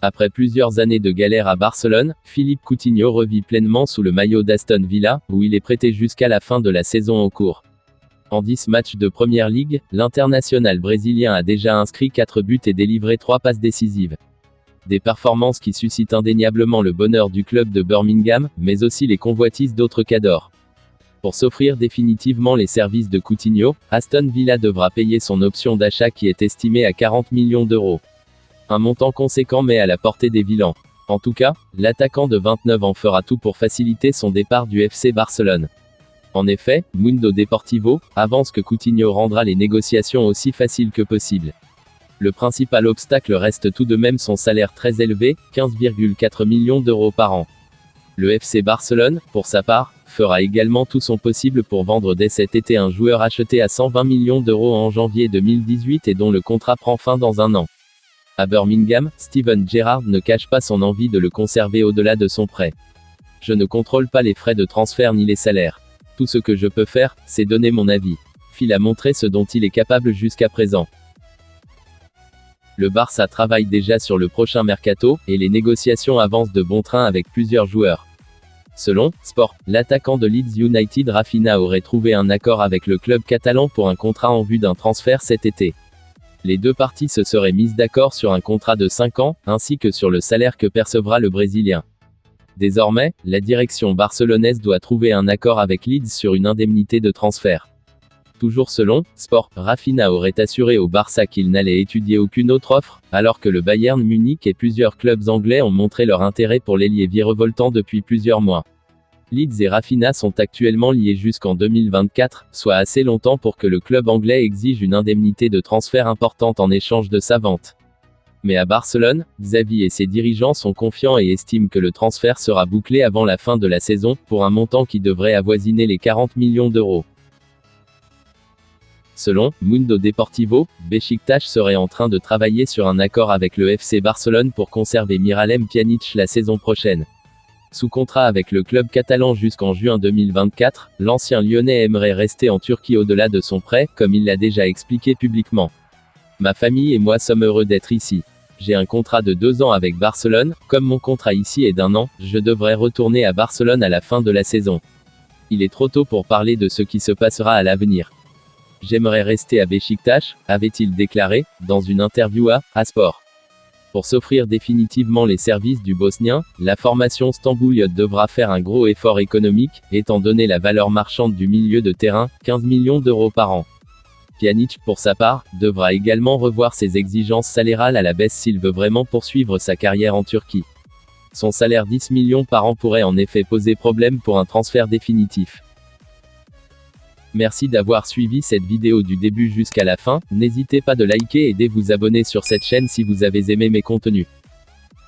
Après plusieurs années de galère à Barcelone, Philippe Coutinho revit pleinement sous le maillot d'Aston Villa, où il est prêté jusqu'à la fin de la saison en cours. En 10 matchs de Première Ligue, l'international brésilien a déjà inscrit 4 buts et délivré 3 passes décisives. Des performances qui suscitent indéniablement le bonheur du club de Birmingham, mais aussi les convoitises d'autres cadors. Pour s'offrir définitivement les services de Coutinho, Aston Villa devra payer son option d'achat qui est estimée à 40 millions d'euros. Un montant conséquent mais à la portée des Villans. En tout cas, l'attaquant de 29 ans fera tout pour faciliter son départ du FC Barcelone. En effet, Mundo Deportivo avance que Coutinho rendra les négociations aussi faciles que possible. Le principal obstacle reste tout de même son salaire très élevé, 15,4 millions d'euros par an. Le FC Barcelone, pour sa part, fera également tout son possible pour vendre dès cet été un joueur acheté à 120 millions d'euros en janvier 2018 et dont le contrat prend fin dans un an. À Birmingham, Steven Gerrard ne cache pas son envie de le conserver au-delà de son prêt. Je ne contrôle pas les frais de transfert ni les salaires. Tout ce que je peux faire, c'est donner mon avis. Phil a montré ce dont il est capable jusqu'à présent. Le Barça travaille déjà sur le prochain mercato, et les négociations avancent de bon train avec plusieurs joueurs. Selon Sport, l'attaquant de Leeds United Raphinha aurait trouvé un accord avec le club catalan pour un contrat en vue d'un transfert cet été. Les deux parties se seraient mises d'accord sur un contrat de 5 ans, ainsi que sur le salaire que percevra le Brésilien. Désormais, la direction barcelonaise doit trouver un accord avec Leeds sur une indemnité de transfert. Toujours selon Sport, Raphinha aurait assuré au Barça qu'il n'allait étudier aucune autre offre, alors que le Bayern Munich et plusieurs clubs anglais ont montré leur intérêt pour l'ailier virevoltant depuis plusieurs mois. Leeds et Raphinha sont actuellement liés jusqu'en 2024, soit assez longtemps pour que le club anglais exige une indemnité de transfert importante en échange de sa vente. Mais à Barcelone, Xavi et ses dirigeants sont confiants et estiment que le transfert sera bouclé avant la fin de la saison, pour un montant qui devrait avoisiner les 40 millions d'euros. Selon Mundo Deportivo, Beşiktaş serait en train de travailler sur un accord avec le FC Barcelone pour conserver Miralem Pjanic la saison prochaine. Sous contrat avec le club catalan jusqu'en juin 2024, l'ancien Lyonnais aimerait rester en Turquie au-delà de son prêt, comme il l'a déjà expliqué publiquement. Ma famille et moi sommes heureux d'être ici. J'ai un contrat de 2 ans avec Barcelone, comme mon contrat ici est d'1 an, je devrais retourner à Barcelone à la fin de la saison. Il est trop tôt pour parler de ce qui se passera à l'avenir. J'aimerais rester à Beşiktaş, avait-il déclaré, dans une interview à Sport. Pour s'offrir définitivement les services du Bosnien, la formation stambouliote devra faire un gros effort économique, étant donné la valeur marchande du milieu de terrain, 15 millions d'euros par an. Pjanic, pour sa part, devra également revoir ses exigences salariales à la baisse s'il veut vraiment poursuivre sa carrière en Turquie. Son salaire 10 millions par an pourrait en effet poser problème pour un transfert définitif. Merci d'avoir suivi cette vidéo du début jusqu'à la fin, n'hésitez pas de liker et de vous abonner sur cette chaîne si vous avez aimé mes contenus.